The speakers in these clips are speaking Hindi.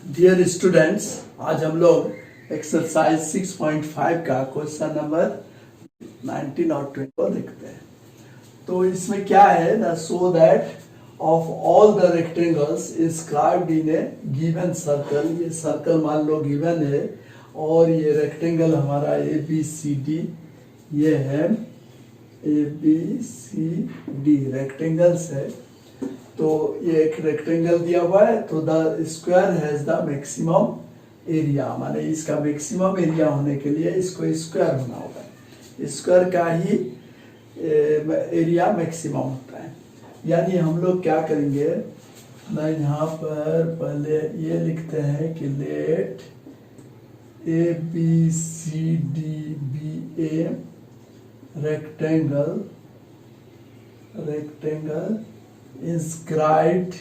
डियर स्टूडेंट्स, आज हम लोग एक्सरसाइज 6.5 का क्वेश्चन नंबर 19 और 20 को देखते हैं। तो इसमें क्या है ना, so that of all the rectangles inscribed in A given circle, ये सर्कल मान लो गिवन है और ये रेक्टेंगल हमारा ए बी सी डी, ये है A B C D rectangles है। तो ये एक रेक्टेंगल दिया हुआ है, तो the square has the maximum area, माने इसका मैक्सिमम एरिया होने के लिए इसको स्क्वायर होना होगा। स्क्वायर का ही एरिया मैक्सिमम होता है। यानी हम लोग क्या करेंगे ना, यहाँ पर पहले ये लिखते हैं कि let A B C D be a rectangle inscribed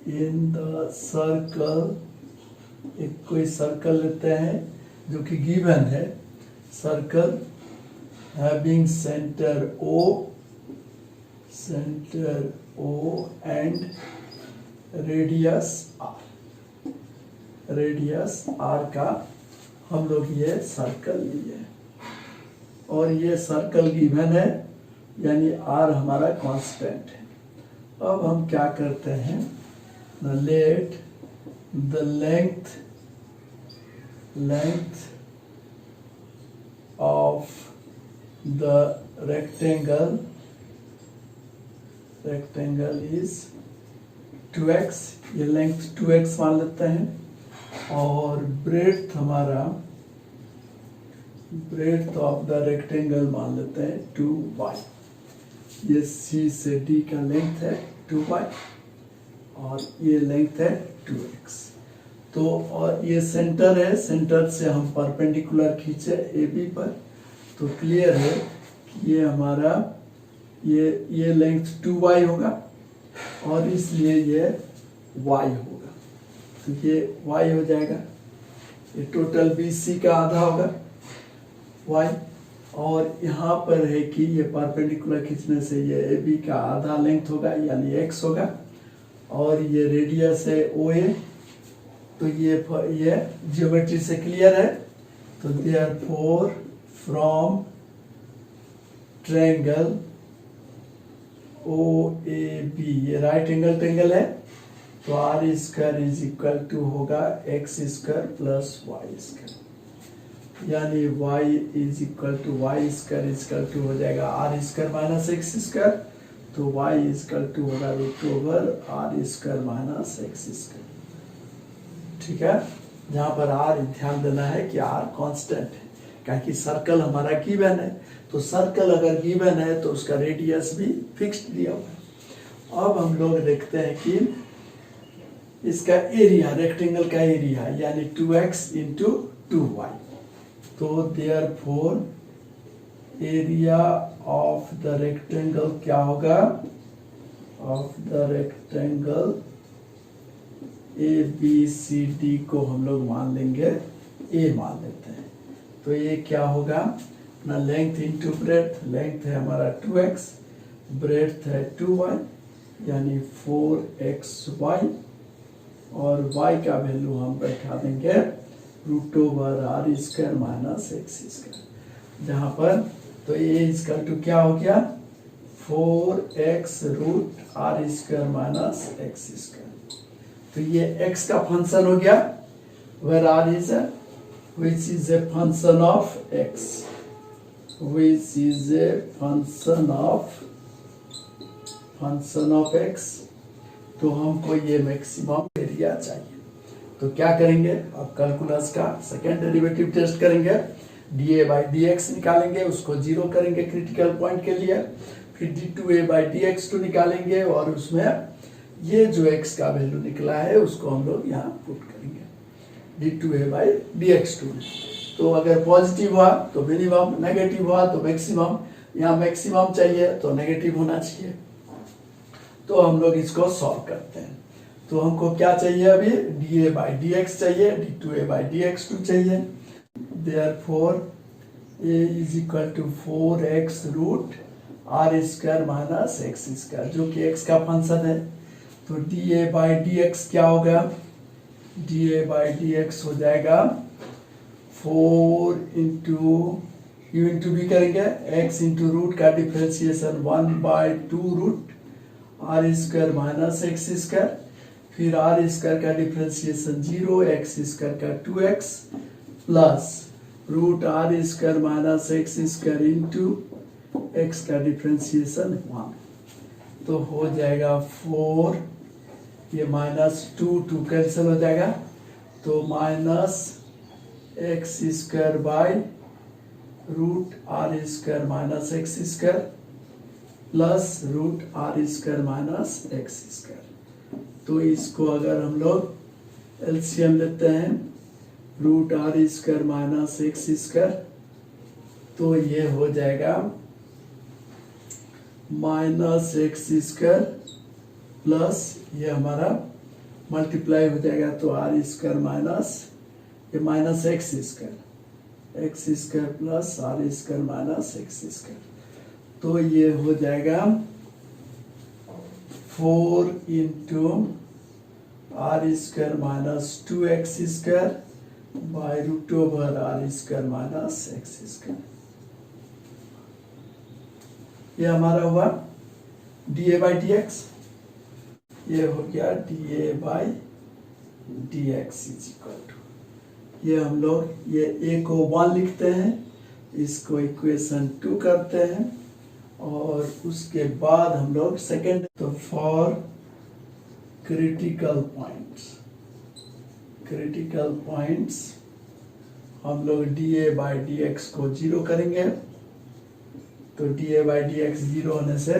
in the circle। एक कोई सर्कल लेते हैं जो कि गिवन है, circle having center O and radius R का हम लोग ये सर्कल लिए और ये सर्कल गिवन है, यानी R हमारा कांस्टेंट है। अब हम क्या करते हैं, let the length of the rectangle is 2x, ये लेंथ 2x मान लेते हैं और ब्रेड्थ हमारा ब्रेड्थ ऑफ द रेक्टेंगल मान लेते हैं 2y। ये C से D का लेंथ है 2y और ये लेंथ है 2x। तो और ये सेंटर है, सेंटर से हम परपेंडिकुलर खींचे AB पर, तो क्लियर है कि ये हमारा ये लेंथ 2y होगा और इसलिए ये y होगा, तो ये y हो जाएगा। ये टोटल BC का आधा होगा y, और यहाँ पर है कि ये परपेंडिकुलर खींचने से ये AB का आधा लेंथ होगा यानी x होगा, और ये रेडियस है OA। तो ये ज्योमेट्री से क्लियर है। तो देयरफॉर फ्रॉम ट्रायंगल OAB, ये राइट एंगल ट्रायंगल है, तो R square is equal to होगा x square plus y square, यानी y is equal to y square हो जाएगा R square minus x square, तो y इज इक्वल टू होगा root over R square minus x square. ठीक है, जहाँ पर R ध्यान देना है कि R कांस्टेंट है, क्योंकि सर्कल हमारा गिवन है, तो सर्कल अगर गिवन है तो उसका रेडियस भी फिक्स्ड दिया हुआ है। अब हम लोग देखते हैं कि इसका एरिया, रेक्टेंगल का एरिया यानी 2x इंटू 2y, तो therefore area of the rectangle क्या होगा, of the rectangle A B C D को हम लोग मान लेंगे ए मान लेते हैं। तो ये क्या होगा ना, लेंथ इंटू ब्रेड्थ, लेंथ है हमारा 2x, ब्रेड्थ है 2y यानी 4xy, और y का वैल्यू हम बैठा देंगे root over R square minus x square, जहाँ पर तो ये इसका टू क्या हो गया 4x root R square minus x square. तो ये x का फंक्शन हो गया, where R is which is a function of x, which is a function of x। तो हमको ये मैक्सिमम एरिया चाहिए, तो क्या करेंगे, अब कैलकुलस का सेकेंड डेरिवेटिव टेस्ट करेंगे, dA बाई dx निकालेंगे, उसको जीरो करेंगे क्रिटिकल पॉइंट के लिए, फिर d2a बाई dx2 निकालेंगे और उसमें ये जो x का वैल्यू निकला है उसको हम लोग यहाँ पुट करेंगे d2a बाई dx2। तो अगर पॉजिटिव हुआ तो मिनिमम, नेगेटिव हुआ तो मैक्सिमम, यहाँ मैक्सिमम चाहिए तो नेगेटिव होना चाहिए। तो हम लोग इसको सॉल्व करते हैं। तो हमको क्या चाहिए, अभी dA बाई dx चाहिए, d2a बाई dx2 चाहिए। Therefore a is equal to 4x root R square minus x square, जो कि x का फंक्शन है। तो d a by d x क्या होगा, d a by d x हो जाएगा 4 इंटू यू इंटू बी करेंगे, एक्स इंटू रूट का differentiation 1/2 root are square minus x square, फिर आर स्क्वायर का डिफ्रेंसिएशन 0, एक्स स्क्वायर का 2x plus root are square minus x square into x का डिफ्रेंसिएशन 1, तो हो जाएगा 4, ये -2 कैंसिल हो जाएगा, तो minus x square by root are square minus x square plus root are square minus x square. तो इसको अगर हम लोग एलसीएम लेते हैं root are square minus x square, तो ये हो जाएगा माइनस एक्स स्क्वायर प्लस ये हमारा मल्टीप्लाई हो जाएगा, तो आर स्क्वायर माइनस ये minus x square plus r square minus x square, तो ये हो जाएगा 4 into r square minus 2x square by root over are square minus x square. ये हमारा हुआ d a by d x, ये हो गया d a by d x is equal to, ये हम लोग ये ए को 1 लिखते हैं, इसको इक्वेशन 2 करते हैं और उसके बाद हम लोग सेकेंड, तो फॉर क्रिटिकल पॉइंट्स हम लोग D a by d x को 0 करेंगे, तो d a by d x 0 होने से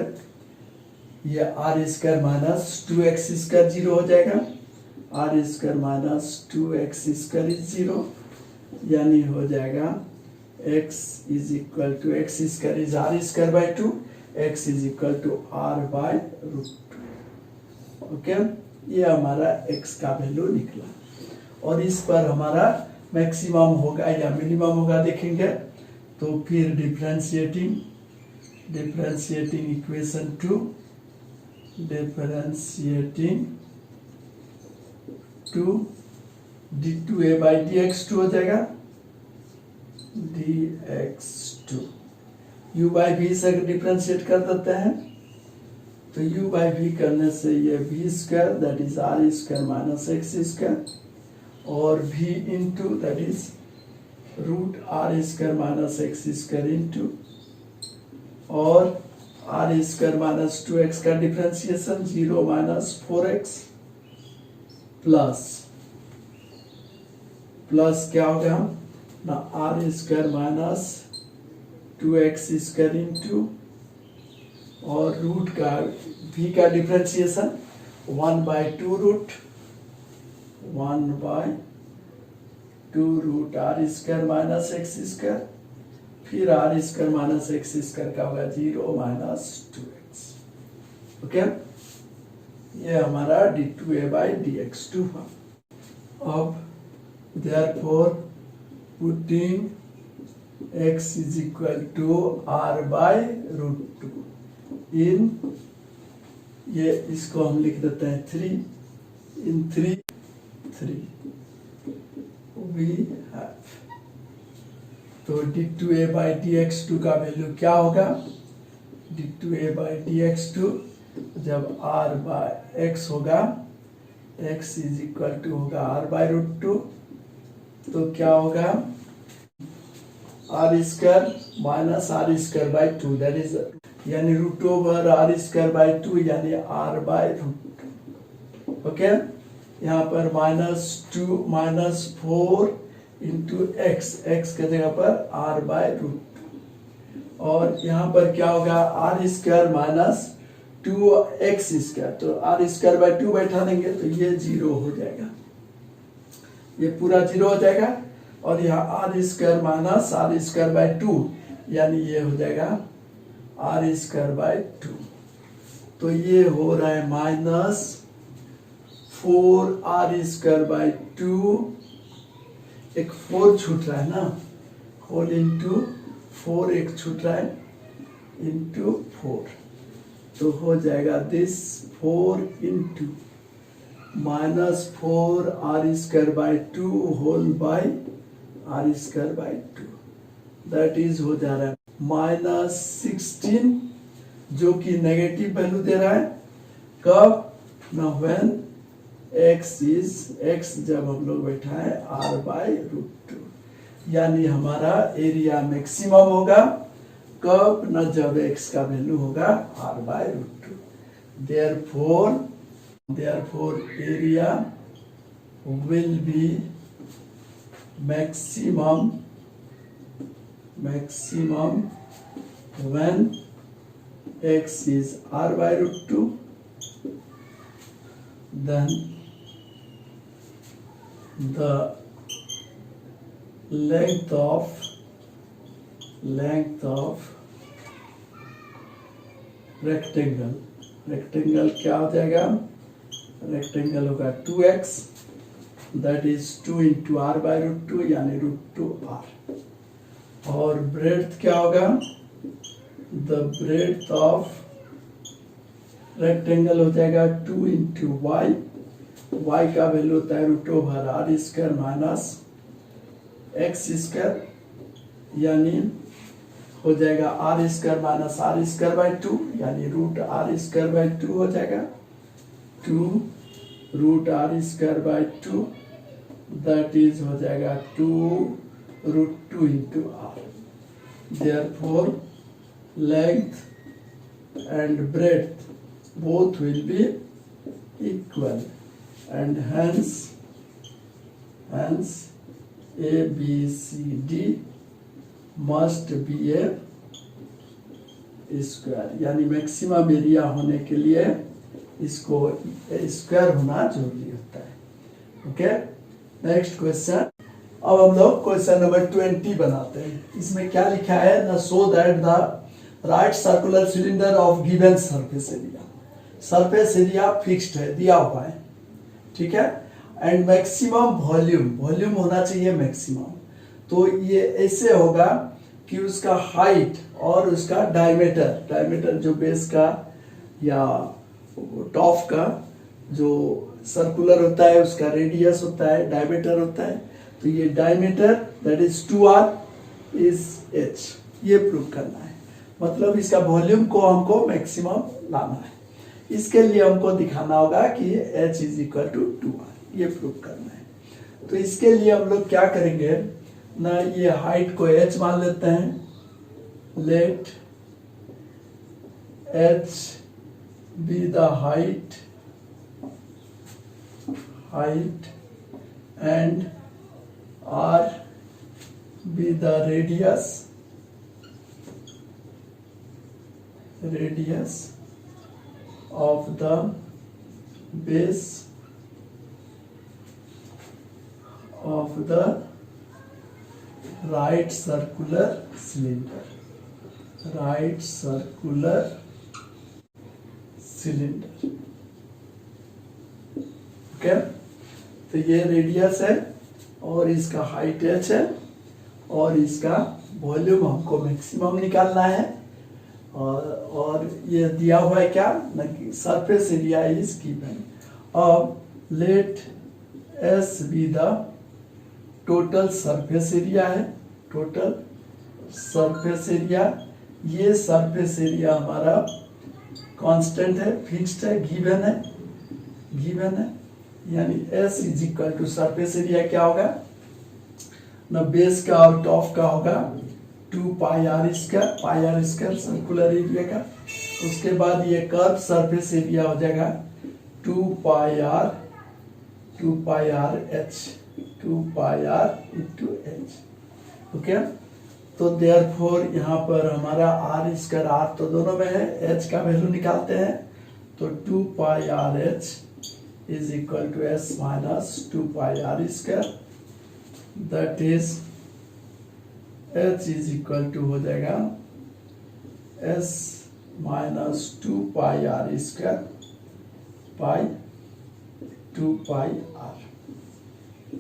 ये are square minus 2x square 0 हो जाएगा, r square minus 2x square is 0, यानी हो जाएगा x is equal to x square is r square by 2, x is equal to r by root 2। Okay, ये हमारा x का वैल्यू निकला और इस पर हमारा मैक्सिमम होगा या मिनिमम होगा देखेंगे, तो फिर differentiating equation 2 d2a by dx2 हो जाएगा, dx2 u बाई v से डिफ्रेंशिएट कर देते हैं, तो u बाई v करने से ये v square that is r square minus x square और v into that is root are square minus x square into और आर स्क्वायर माइनस 2x का डिफ्रेंशिएशन 0 माइनस 4x प्लस क्या होगा ना R square minus 2x square into और रूट का v का differentiation 1/2 root are square minus x square, फिर are square minus x square का होगा 0 माइनस 2x। ओके, ये हमारा d2a बाई dx2 हुआ। अब therefore putting x is equal to r by root 2 in, ये इसको हम लिख देते हैं 3 in 3 we have, तो d2a by dx2 का वैल्यू क्या होगा, d2a by dx2 जब r by x होगा, x इज इक्वल टू होगा r by रूट 2, तो क्या होगा are square minus are square by 2 that is यानी root over are square by 2 यानी r बाई रूट 2। ओके, यहाँ पर -4 इंटू एक्स के जगह पर r बाय रूट, और यहाँ पर क्या होगा are square minus 2x square, तो आर स्क्वायर बाय 2 बैठा देंगे तो ये 0 हो जाएगा, ये पूरा 0 हो जाएगा, और यहाँ r square minus are square by 2 यानी ये हो जाएगा आर स्क्वायर बाय 2, तो ये हो रहा है -4r स्क्वायर बाय 2, एक 4 छूट रहा है ना, होल इंटू 4 एक छूट रहा है इंटू 4, तो हो जाएगा this 4 into -4r² 2 whole by r²/2 that is हो जा रहा है -16 जो कि नेगेटिव वैल्यू दे रहा है कब ना व्हेन x जब हम लोग बैठा है r/√2 यानी हमारा एरिया मैक्सिमम होगा कब ना जब x का वैल्यू होगा r/√2 therefore area will be maximum when x is r/√2 then the length of rectangle क्या हो जाएगा रेक्टेंगल होगा 2x that is 2 into r/√2 यानी √2r और ब्रेड्थ क्या होगा द ब्रेड्थ ऑफ रेक्टेंगल हो जाएगा 2 इंटू y का वैल्यू होता है √r² -x² यानी हो जाएगा r² -r²/2 यानी √r²/2 हो जाएगा 2 √r²/2 दैट इज हो जाएगा 2 √2 into r therefore length and breadth both will be equal and hence ABCD must be a square यानी मैक्सिमम एरिया होने के लिए इसको स्क्वायर होना जरूरी होता है ओके नेक्स्ट क्वेश्चन अब हम लोग क्वेश्चन नंबर 20 बनाते हैं इसमें क्या लिखा है ना so that the right circular cylinder of given surface area fixed है दिया हुआ है ठीक है एंड मैक्सिमम वॉल्यूम होना चाहिए मैक्सिमम तो ये ऐसे होगा कि उसका हाइट और उसका डायमीटर जो बेस का या टॉप का जो सर्कुलर होता है उसका रेडियस होता है डायमीटर होता है तो ये diameter that is 2r is h ये प्रूव करना है मतलब इसका वॉल्यूम को हमको मैक्सिमम लाना है इसके लिए हमको दिखाना होगा कि h is equal to 2r ये प्रूव करना है तो इसके लिए हम लोग क्या करेंगे ना ये हाइट को h मान लेते हैं late h be the height and r be the radius of the base of the right circular cylinder okay तो ये रेडियस है और इसका हाइट h है और इसका वॉल्यूम हमको मैक्सिमम निकालना है और ये दिया हुआ है क्या सरफेस एरिया इज गिवन अब let s be the total surface area है ये सरफेस एरिया हमारा कांस्टेंट है फिक्स्ड है गिवन है यानी S is equal to surface area क्या होगा ना बेस का और टॉप का होगा 2 पाई r² सर्कुलर एरिया का उसके बाद ये कर्व सरफेस एरिया हो जाएगा 2 pi r into h okay तो देयरफॉर यहाँ पर हमारा r² तो दोनों में है h का वैल्यू निकालते हैं तो 2 पाई RH is equal to s minus 2 pi r² that is h is equal to हो जाएगा s minus 2 pi r² by 2 pi r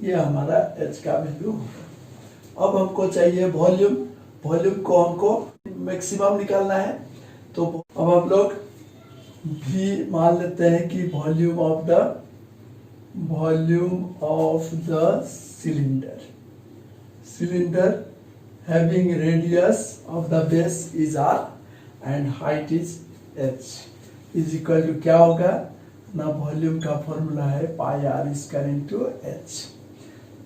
ये हमारा h का वैल्यू होगा अब हमको चाहिए वॉल्यूम को हमको मैक्सिमम निकालना है तो अब हम लोग V मान लेते हैं कि volume of the cylinder having radius of the base is r and height is h is equal to क्या होगा ना, वॉल्यूम का फॉर्मूला है pi are square into H.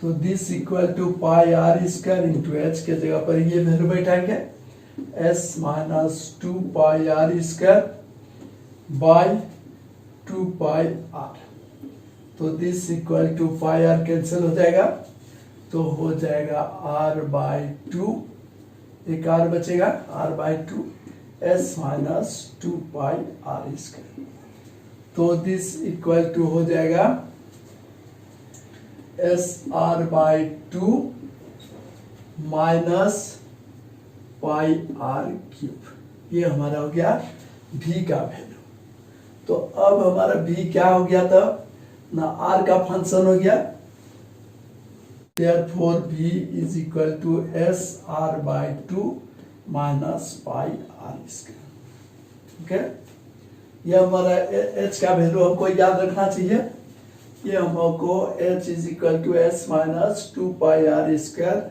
तो this equal to pi are square into H के जगह पर ये वैल्यू बैठाएंगे S minus 2 pi are square by 2 pi R. तो this equal to pi R cancel हो जाएगा, तो हो जाएगा आर बाय 2, एक आर बचेगा, r by 2 s minus 2 pi are square. तो दिस इक्वल टू हो जाएगा s r by 2 minus pi r cube. ये हमारा हो गया v का वैल्यू। तो अब हमारा v क्या हो गया था ना, r का फंक्शन हो गया, therefore v is equal to s r by 2 minus pi r square। Okay, ये हमारा h का वैल्यू हमको याद रखना चाहिए। ये हमको h is equal to s minus 2 pi r square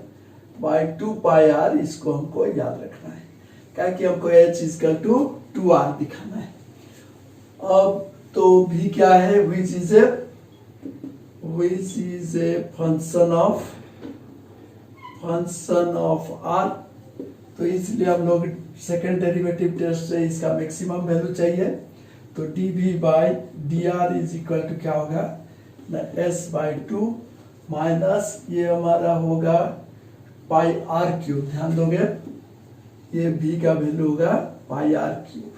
by 2 pi r, इसको हमको याद रखना है, क्या कि हमको h is equal to 2r दिखाना है। अब तो v क्या है, which is a function of r। तो इसलिए हम लोग सेकेंड डेरिवेटिव टेस्ट से इसका मैक्सिमम वैल्यू चाहिए। तो dv by dr is equal to क्या होगा ना, s बाई 2 माइनस ये हमारा होगा पाई आर क्यूब। ध्यान दोगे ये v का वैल्यू होगा पाई आर क्यूब।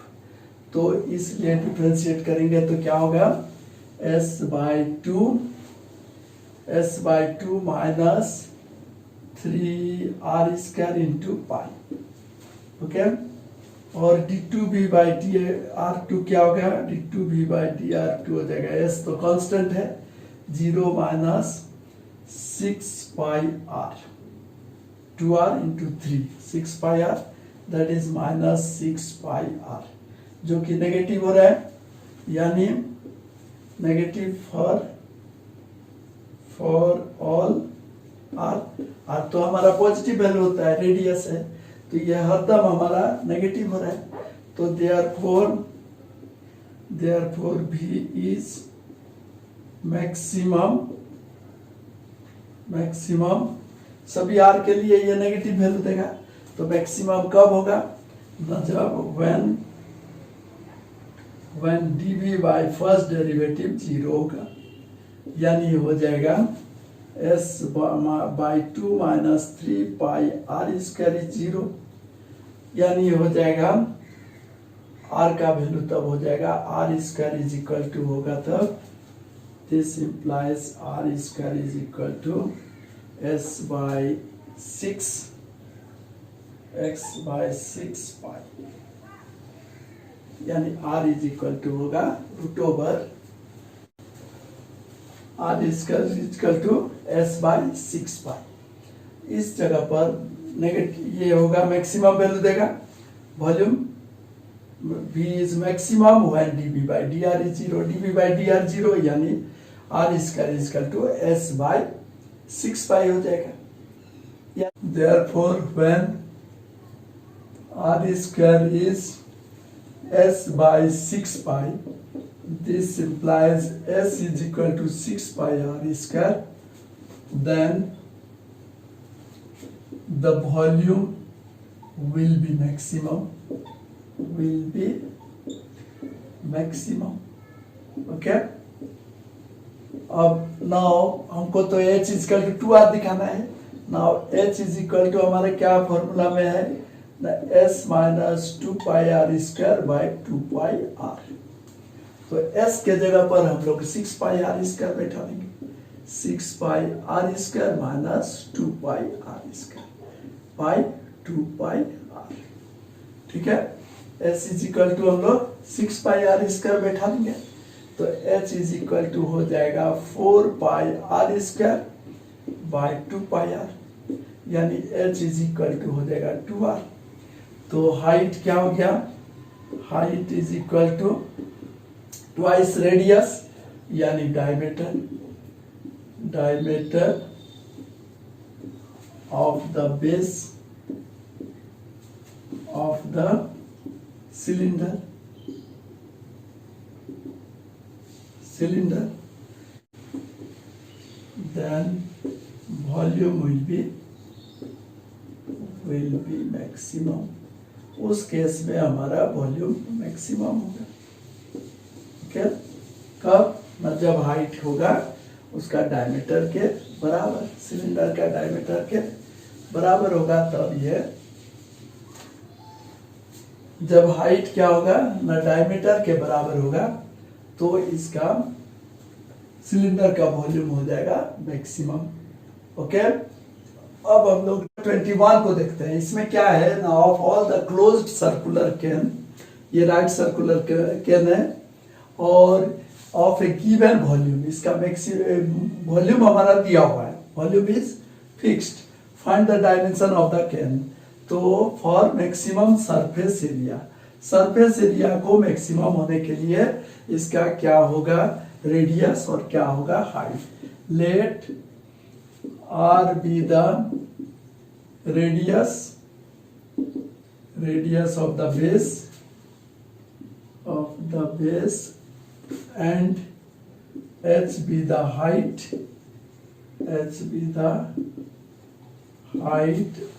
तो इसलिए डिफरेंशिएट करेंगे तो क्या होगा s by 2 minus 3r square into pi. Okay, और d2v बाई dr2 क्या होगा, d2v बाई dr2 हो जाएगा, s तो कांस्टेंट है, 0 minus 6 pi r, 2r into 3, 6 pi r that is minus 6 pi r, जो कि नेगेटिव हो रहा है, यानी नेगेटिव फॉर ऑल r तो हमारा पॉजिटिव वैल्यू होता है, रेडियस है, तो ये हरदम हमारा नेगेटिव हो रहा है। तो देयरफॉर v इज मैक्सिमम, सभी r के लिए ये नेगेटिव वैल्यू देगा। तो मैक्सिमम कब होगा, जब when dv by first derivative 0 होगा, यानी हो जाएगा s by 2 minus 3 pi are square is 0, यानी हो जाएगा r का वैल्यू तब हो जाएगा r square is equal to होगा तब, this implies r square is equal to s by 6 x by 6 pi, यानी r इज इक्वल टू होगा root over r equal to s by 6 pi. इस जगह पर नेगेटिव ये होगा, मैक्सिमम वैल्यू देगा, volume v is maximum when dv by dr is 0, dv by dr 0, यानी r square equal to s by 6 पाई हो जाएगा। Therefore when r square is s by 6 pi, this implies s is equal to 6 pi r square, then the volume will be maximum, okay। अब now हमको तो h is equal to 2r दिखाना है। now h is equal to हमारे क्या फॉर्मूला में है ना, s minus 2 pi are square by 2 pi r। तो s के जगह पर हम लोग 6 पाई आर स्क्वायर बैठा देंगे, 6 pi are square minus 2 pi are square by 2 pi r, ठीक है। s इज इक्वल टू हम लोग 6 पाई आर स्क्वायर बैठा देंगे, तो h इज इक्वल टू हो जाएगा 4 pi are square by 2 pi r, यानी h इज इक्वल टू हो जाएगा 2r। तो हाइट क्या हो गया, height is equal to twice radius यानी diameter, diameter of the base of the cylinder, then volume will be maximum. उस केस में हमारा वॉल्यूम मैक्सिमम होगा। ओके, कब? न जब हाइट होगा उसका डायमीटर के बराबर, सिलेंडर का डायमीटर के बराबर होगा तब ये, जब हाइट क्या होगा ना डायमीटर के बराबर होगा तो इसका सिलेंडर का वॉल्यूम हो जाएगा मैक्सिमम। ओके, अब हम लोग 21 को देखते हैं। इसमें क्या है ना, of all the closed circular can, ये राइट सर्कुलर कैन है और ऑफ ए गिवन वॉल्यूम, इसका मैक्सिमम वॉल्यूम हमारा दिया हुआ है, volume is fixed, find the dimension of the can. तो for maximum surface area, surface area को मैक्सिमम होने के लिए इसका क्या होगा, रेडियस और क्या होगा, height. Let r be the radius of the base and h be the height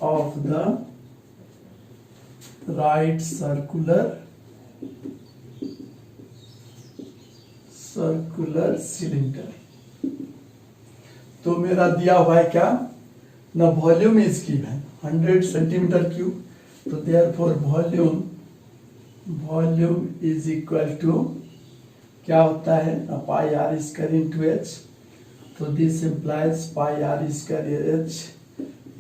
of the right circular cylinder। तो मेरा दिया हुआ है क्या ना, volume is given 100 centimetre cube, तो therefore volume is equal to क्या होता है ना, pi are square into H. तो this implies pi are square h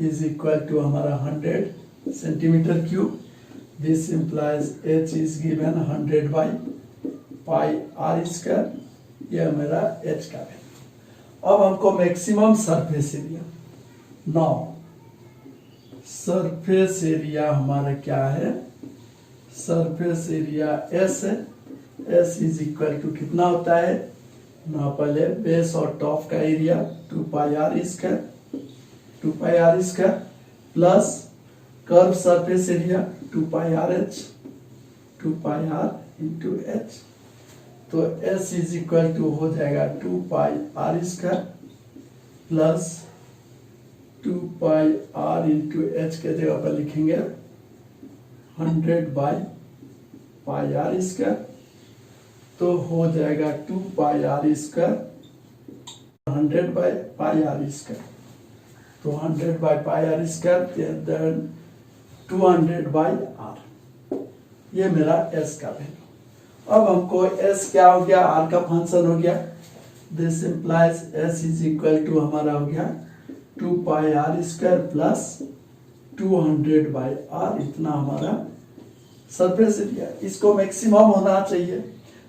is equal to हमारा 100 centimetre cube. This implies h is given 100 by pi are square, यह मेरा एच का है। अब हमको maximum surface area, now surface area हमारा क्या है, सरफेस एरिया एस है। S इज इक्वल टू कितना होता है ना, पहले बेस और टॉप का area 2 pi are square plus curve surface area 2 pi r into H. तो S इज इक्वल टू हो जाएगा 2 pi are square plus 2 pi r into H के जगह पर लिखेंगे 100 बाई पाई आर स्क्वायर, तो हो जाएगा 2 pi are square 100 by pi are square, तो 100 by pi are square then 200 by r, ये मेरा एस का वैल्यू। अब हमको एस क्या हो गया, आर का फंक्शन हो गया। This implies S is equal to हमारा हो गया 2 pi are square plus 200 by r, इतना हमारा सरफेस एरिया। इसको मैक्सिमम होना चाहिए,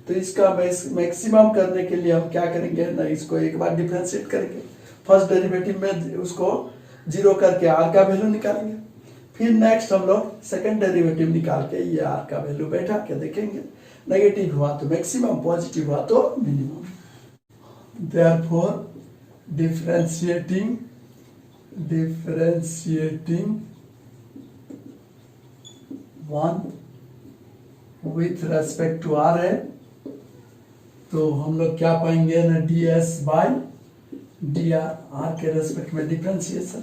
तो इसका मैक्सिमम करने के लिए हम क्या करेंगे ना, इसको एक बार डिफरेंशिएट करेंगे, फर्स्ट डेरिवेटिव में उसको जीरो करके आर का वैल्यू निकालेंगे, फिर नेक्स्ट हम लोग सेकंड डेरिवेटिव निकाल के ये आर का वैल्यू बैठा के देखेंगे, नेगेटिव हुआ तो मैक्सिमम, पॉजिटिव हुआ तो minimum. Therefore differentiating one with respect to r है, तो हम लोग क्या पाएंगे ना, d s by d r, r के रेस्पेक्ट में differentiation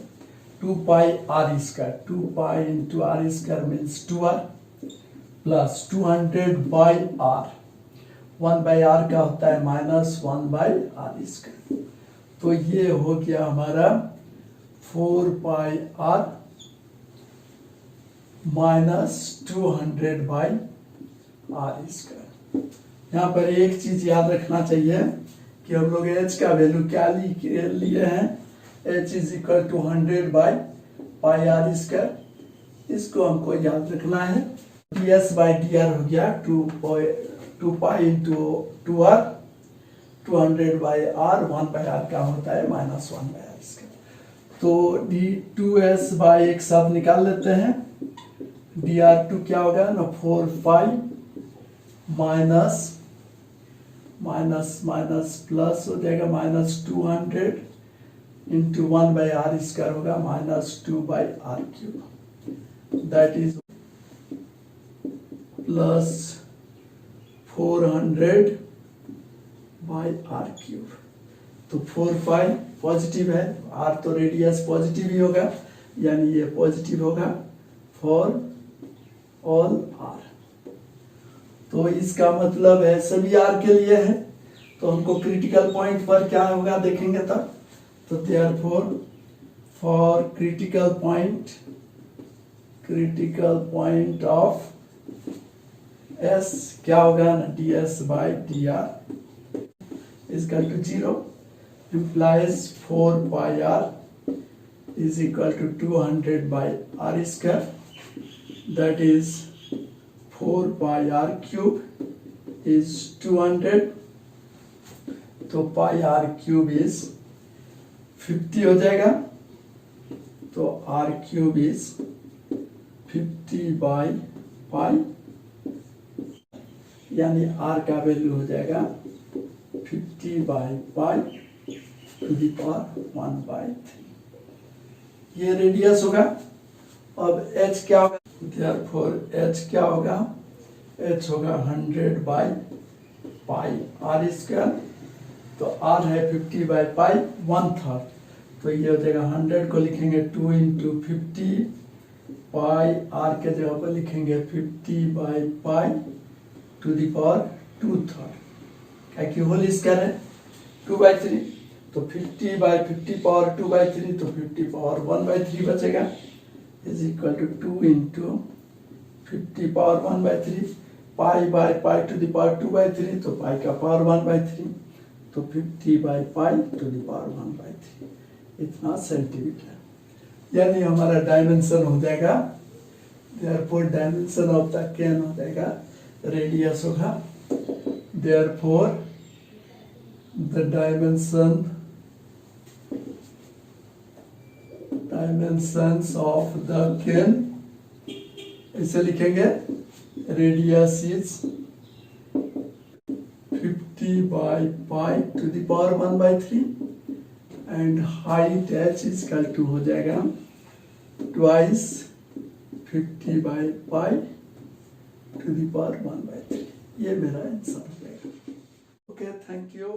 2 pi are square, 2 pi into r square means 2r plus 200 by r, 1 by r का होता है माइनस 1 बाई आर स्क्वायर, तो ये हो गया हमारा 4 pi r minus 200 by r square. यहाँ पर एक चीज याद रखना चाहिए कि हम लोग h का वैल्यू क्या लिए हैं, h is equal to 100 by pi are square, इसको हमको याद रखना है। D s by d r हो गया 2 pi into 2r, 200 by r, 1 by r का होता है माइनस 1 बाई आर स्क्वायर, तो डी 2s बाई एक साथ निकाल लेते हैं, डी आर 2 क्या होगा ना 4 pi minus minus minus plus हो जाएगा, -200 इंटू 1/r² होगा -2/r³, that is plus 400/r³। तो 4 पॉजिटिव है, r तो रेडियस पॉजिटिव ही होगा, यानी ये पॉजिटिव होगा फॉर ऑल r। तो इसका मतलब है सभी r के लिए है, तो हमको क्रिटिकल पॉइंट पर क्या होगा देखेंगे तब। तो therefore for critical point of s क्या होगा ना, ds/dr equal to 0 implies 4πr is equal to 200/r², that is 4πr³ is 200, तो πr³ is 50 हो जाएगा, तो r³ is 50/π, यानी r का वैल्यू हो जाएगा 50/π टू दी पावर 1/3। ये रेडियस होगा। अब h क्या होगा, देयरफॉर h क्या होगा, h होगा 100/πr², तो r है 50/π 1/3, तो ये हो जाएगा 100 को लिखेंगे 2 इंटू 50, पाई r के जगह पर लिखेंगे 50/π टू दी पावर 2/3, क्या कि होल स्क्वायर है 2/3, तो 50/50 पावर 2/3, तो 50 पावर 1/3 बचेगा, is equal to 2 into 50 power 1/3, π/π to the power 2/3, तो पाई का पावर 1/3, तो 50/π टू दी पावर 1/3, इतना सेंटीमीटर, यानी हमारा डायमेंशन हो जाएगा, therefore dimension of the can हो जाएगा, रेडियस होगा, therefore the dimensions of the cane, इसे लिखेंगे radius is 50/π to the power 1/3 and height h equal to हो जाएगा ट्वाइस 50/π टू द पावर 1/3। ये मेरा आंसर हो जाएगा। Okay, thank you.